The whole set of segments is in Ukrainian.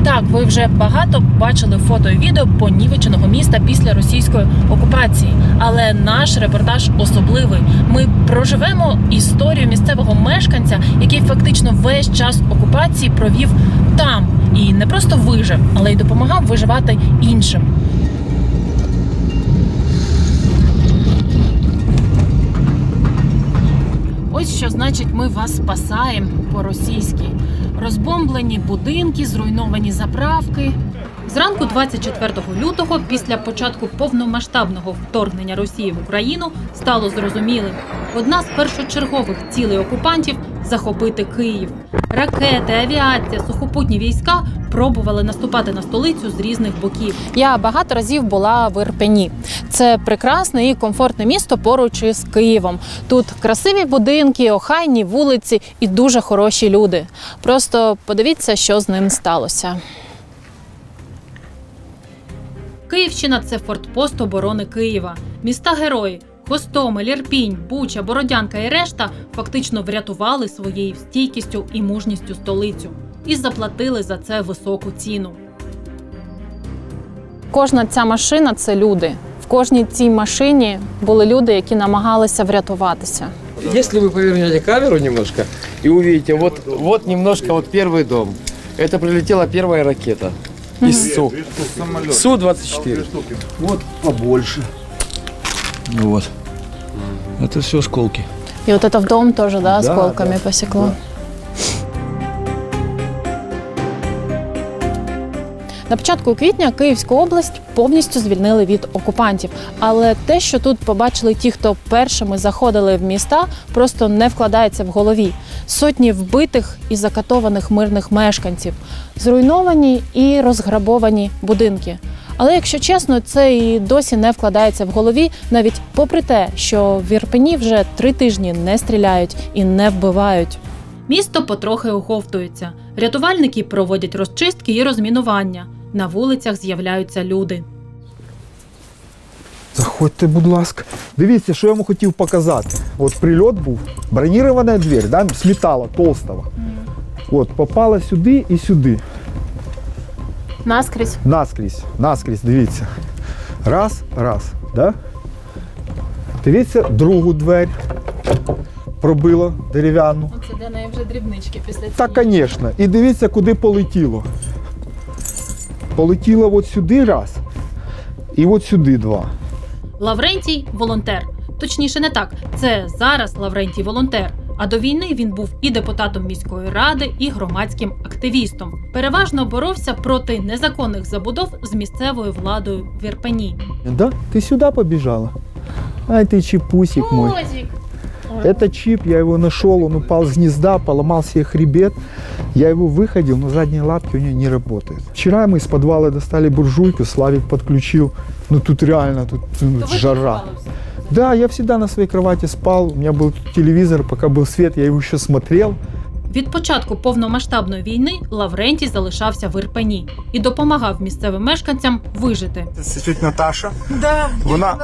Так, ви вже багато бачили фото і відео понівеченого міста після російської окупації. Але наш репортаж особливий. Ми проживемо історію місцевого мешканця, який фактично весь час окупації провів там. І не просто вижив, але й допомагав виживати іншим. Ось що значить «ми вас спасаємо» по-російськи. Розбомблені будинки, зруйновані заправки. Зранку 24 лютого, після початку повномасштабного вторгнення Росії в Україну, стало зрозумілим. Одна з першочергових цілей окупантів – захопити Київ. Ракети, авіація, сухопутні війська пробували наступати на столицю з різних боків. Я багато разів була в Ірпені. Це прекрасне і комфортне місто поруч із Києвом. Тут красиві будинки, охайні вулиці і дуже хороші люди. Просто подивіться, що з ним сталося. Київщина – це фортпост оборони Києва. Міста-герої – Гостомель, Ірпінь, Буча, Бородянка і решта – фактично врятували своєю стійкістю і мужністю столицю. І заплатили за це високу ціну. Кожна ця машина – це люди. В кожній цій машині були люди, які намагалися врятуватися. Если вы повернете камеру немножко и увидите, вот немножко первый дом. Это прилетела первая ракета из СУ. Су-24. Вот побольше. Вот. Это все осколки. И вот это в дом тоже, да, осколками посекло? Да. На початку квітня Київську область повністю звільнили від окупантів. Але те, що тут побачили ті, хто першими заходили в міста, просто не вкладається в голові. Сотні вбитих і закатованих мирних мешканців, зруйновані і розграбовані будинки. Але, якщо чесно, це і досі не вкладається в голові, навіть попри те, що в Ірпені вже 3 тижні не стріляють і не вбивають. Місто потрохи оговтується. Рятувальники проводять розчистки і розмінування. На вулицях з'являються люди. Заходьте, будь ласка. Дивіться, що я вам хотів показати. От прильот був, бронірована двері, да, з металу толстого. От, попала сюди і сюди. Наскрізь? Наскрізь, дивіться. Раз, да? Дивіться, другу двері пробило дерев'яну. Це для неї вже дрібнички після цього. Так, звісно. І дивіться, куди полетіло. Полетіло от сюди раз, і от сюди 2. Лаврентій – волонтер. Точніше, не так. Це зараз Лаврентій – волонтер. А до війни він був і депутатом міської ради, і громадським активістом. Переважно боровся проти незаконних забудов з місцевою владою в Ірпені. Да? Ти сюди побіжала? Ай, ти чипусик мой. Это чип, я его нашел, он упал с гнезда, поломал себе хребет. Я его выходил, но задние лапки у него не работают. Вчера мы из подвала достали буржуйку, Славик подключил. Ну тут реально, тут жара. Да, я всегда на своей кровати спал, у меня был телевизор, пока был свет, я его еще смотрел. Від початку повномасштабної війни Лаврентій залишався в Ірпені і допомагав місцевим мешканцям вижити. Це тітя Наташа. Да,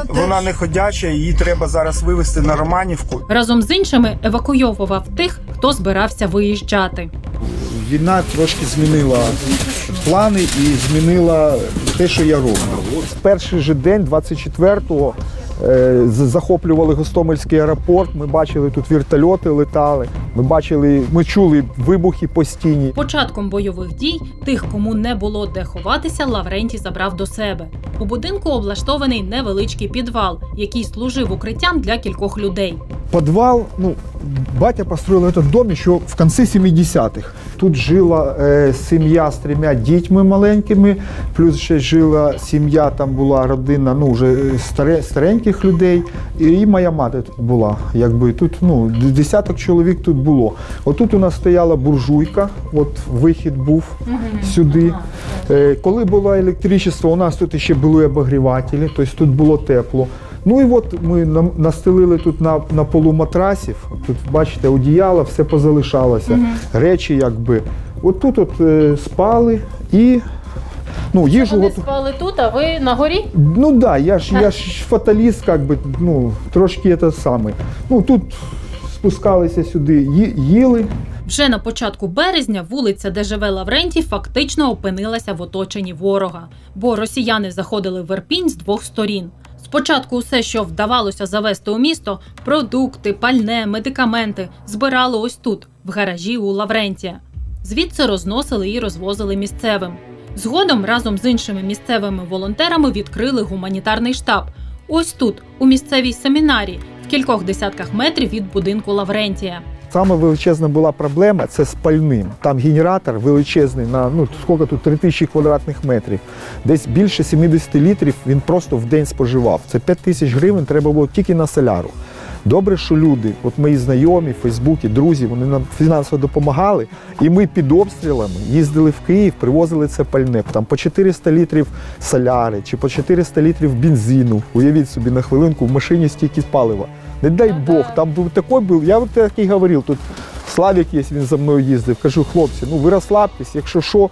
вона не ходяча, її треба зараз вивезти на Романівку. Разом з іншими евакуйовував тих, хто збирався виїжджати. Війна трошки змінила плани і змінила те, що я роблю. Перший же день, 24-го, захоплювали Гостомельський аеропорт, ми бачили, тут вертольоти летали, ми чули вибухи постійні. Початком бойових дій тих, кому не було де ховатися, Лаврентій забрав до себе. У будинку облаштований невеличкий підвал, який служив укриттям для кількох людей. Подвал, батя построил этот дом еще в конце 70-х. Тут жила сім'я з 3 дітьми маленькими, плюс ще жила сім'я, там була родина, вже стареньких людей. І моя мати тут була. Якби тут, десяток чоловік тут було. Отут у нас стояла буржуйка, от вихід був сюди. Коли було електричество, у нас тут ще були обогрівателі, тобто тут було тепло. Ну і от ми настелили тут на полу матрасів, тут, бачите, одіяло, все позалишалося, речі якби. От тут спали і, їжу... Вони спали тут, а ви на горі? Ну да, я ж фаталіст, якби, трошки це саме. Тут спускалися сюди, їли. Вже на початку березня вулиця, де живе Лаврентій, фактично опинилася в оточенні ворога, бо росіяни заходили в Ірпінь з двох сторін. Спочатку усе, що вдавалося завести у місто – продукти, пальне, медикаменти – збирали ось тут, в гаражі у Лаврентія. Звідси розносили і розвозили місцевим. Згодом разом з іншими місцевими волонтерами відкрили гуманітарний штаб. Ось тут, у місцевій семінарії, в кількох десятках метрів від будинку Лаврентія. Саме величезна була проблема – це з пальним. Там генератор величезний, на, скільки тут, 3000 квадратних метрів. Десь більше 70 літрів він просто в день споживав. Це 5000 гривень треба було тільки на соляру. Добре, що люди, от мої знайомі, в Фейсбуці, друзі, вони нам фінансово допомагали. І ми під обстрілами їздили в Київ, привозили це пальне. Там по 400 літрів соляри чи по 400 літрів бензину. Уявіть собі, на хвилинку в машині стільки палива. Не дай Бог, там був такий, я от так і говорив, тут Славік є, він за мною їздив. Кажу, хлопці, ви розслабтесь, якщо що,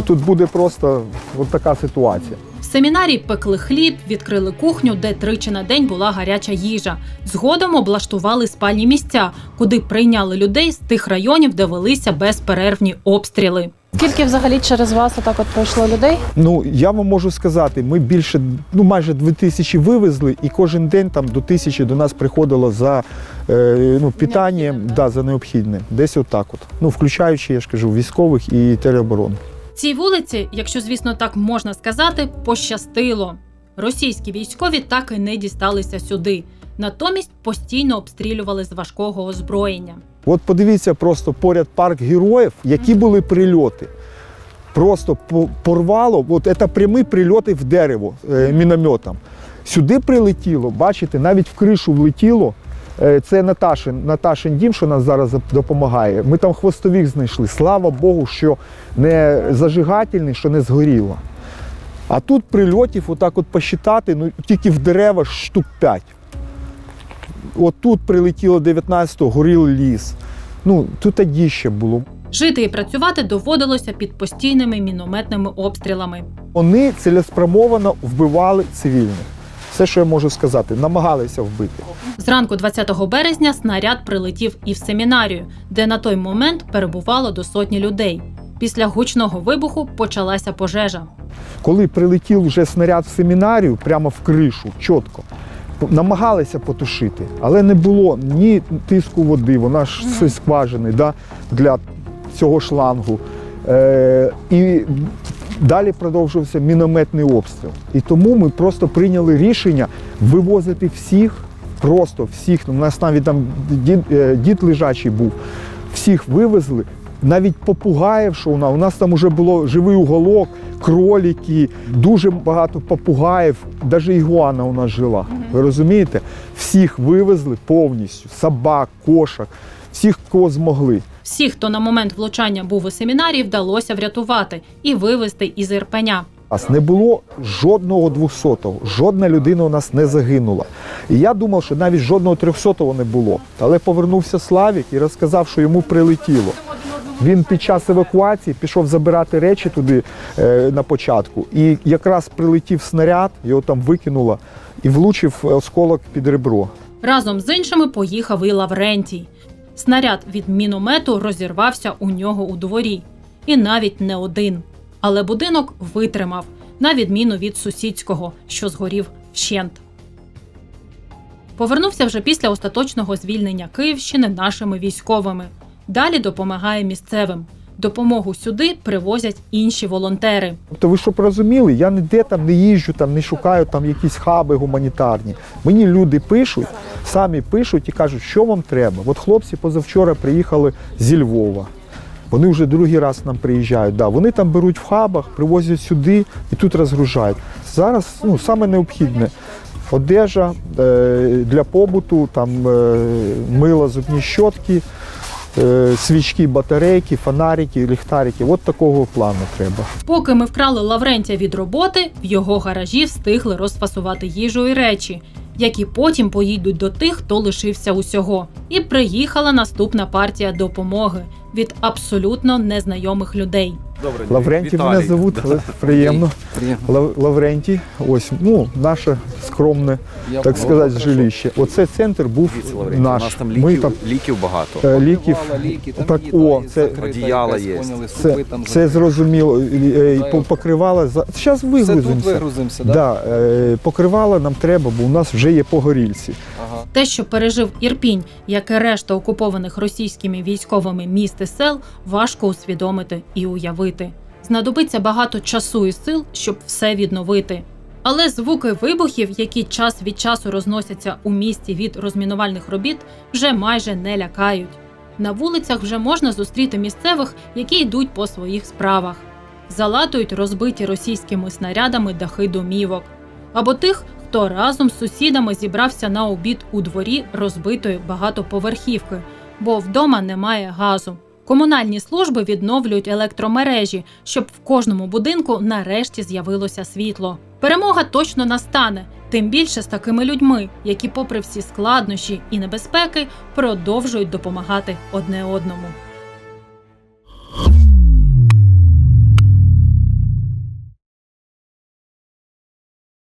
тут буде просто от така ситуація. В семінарії пекли хліб, відкрили кухню, де тричі на день була гаряча їжа. Згодом облаштували спальні місця, куди прийняли людей з тих районів, де велися безперервні обстріли. Скільки взагалі через вас отак от пройшло людей? Я вам можу сказати, ми більше, майже 2000 вивезли, і кожен день там до 1000 до нас приходило за питанням, за необхідне. Десь отак от. Включаючи, я ж кажу, військових і тероборону. Цій вулиці, якщо, звісно, так можна сказати, пощастило. Російські військові так і не дісталися сюди. Натомість постійно обстрілювали з важкого озброєння. От подивіться просто поряд парк героїв, які були прильоти. Просто порвало, це прямі прильоти в дерево мінометом. Сюди прилетіло, бачите, навіть в кришу влетіло. Це Наташин дім, що нас зараз допомагає. Ми там хвостовик знайшли. Слава Богу, що не зажигательний, що не згоріло. А тут прильотів, отак от посчитати, тільки в дерева штук 5. От тут прилетіло 19-го, горів ліс. Тут тоді ще було. Жити і працювати доводилося під постійними мінометними обстрілами. Вони цілеспрямовано вбивали цивільних. Все, що я можу сказати, намагалися вбити. Зранку 20 березня снаряд прилетів і в семінарію, де на той момент перебувало до сотні людей. Після гучного вибуху почалася пожежа. Коли прилетів вже снаряд в семінарію, прямо в кришу, чітко, намагалися потушити, але не було ні тиску води, вона ж зі скважини для цього шлангу. І далі продовжувався мінометний обстріл. І тому ми просто прийняли рішення вивозити всіх, просто всіх. У нас навіть там дід лежачий був. Всіх вивезли, навіть попугаїв, що у нас там вже було живий уголок, кролики, дуже багато попугаїв, навіть ігуана у нас жила. Ви розумієте? Всіх вивезли повністю, собак, кошок, всіх, кого змогли. Всіх, хто на момент влучання був у семінарії, вдалося врятувати і вивезти із Ірпеня. Не було жодного 200-го, жодна людина у нас не загинула. І я думав, що навіть жодного 300-го не було. Але повернувся Славік і розказав, що йому прилетіло. Він під час евакуації пішов забирати речі туди на початку. І якраз прилетів снаряд, його там викинуло, і влучив осколок під ребро. Разом з іншими поїхав і Лаврентій. Снаряд від міномету розірвався у нього у дворі. І навіть не один. Але будинок витримав, на відміну від сусідського, що згорів вщент. Повернувся вже після остаточного звільнення Київщини нашими військовими. Далі допомагає місцевим. Допомогу сюди привозять інші волонтери. Тобто ви щоб розуміли, я ніде там не їжджу, не шукаю там якісь хаби гуманітарні. Мені люди пишуть, самі пишуть і кажуть, що вам треба. От хлопці позавчора приїхали зі Львова. Вони вже другий раз нам приїжджають. Вони там беруть в хабах, привозять сюди і тут розгружають. Зараз саме необхідне – одежа для побуту, там мило, зубні щотки, свічки, батарейки, фонарики, ліхтарики. От такого плану треба. Поки ми вкрали Лаврентія від роботи, в його гаражі встигли розфасувати їжу і речі, які потім поїдуть до тих, хто лишився усього. І приїхала наступна партія допомоги від абсолютно незнайомих людей. Добрий день. Лаврентій Віталій. мене зовут, Да. приємно. Приємно. Лаврентій, ось, ну, наше скромне, Я так понял. сказати, Хорошо. жилище. Оце центр був Дивіться, Лаврентій, наш. у нас там Ми ліків багато. ліків, Ліки, там так, їда о, є це, закрита, одіяла є. це зрозуміло, покривало, зараз вигрузимося. вигрузимося, Да, покривало нам треба, бо у нас вже є погорільці. Ага. Те, що пережив Ірпінь, як і решта окупованих російськими військовими міст і сел, важко усвідомити і уявити. Знадобиться багато часу і сил, щоб все відновити. Але звуки вибухів, які час від часу розносяться у місті від розмінувальних робіт, вже майже не лякають. На вулицях вже можна зустріти місцевих, які йдуть по своїх справах. Залатують розбиті російськими снарядами дахи домівок. Або тих, хто разом з сусідами зібрався на обід у дворі розбитої багатоповерхівки, бо вдома немає газу. Комунальні служби відновлюють електромережі, щоб в кожному будинку нарешті з'явилося світло. Перемога точно настане, тим більше з такими людьми, які попри всі складнощі і небезпеки продовжують допомагати одне одному.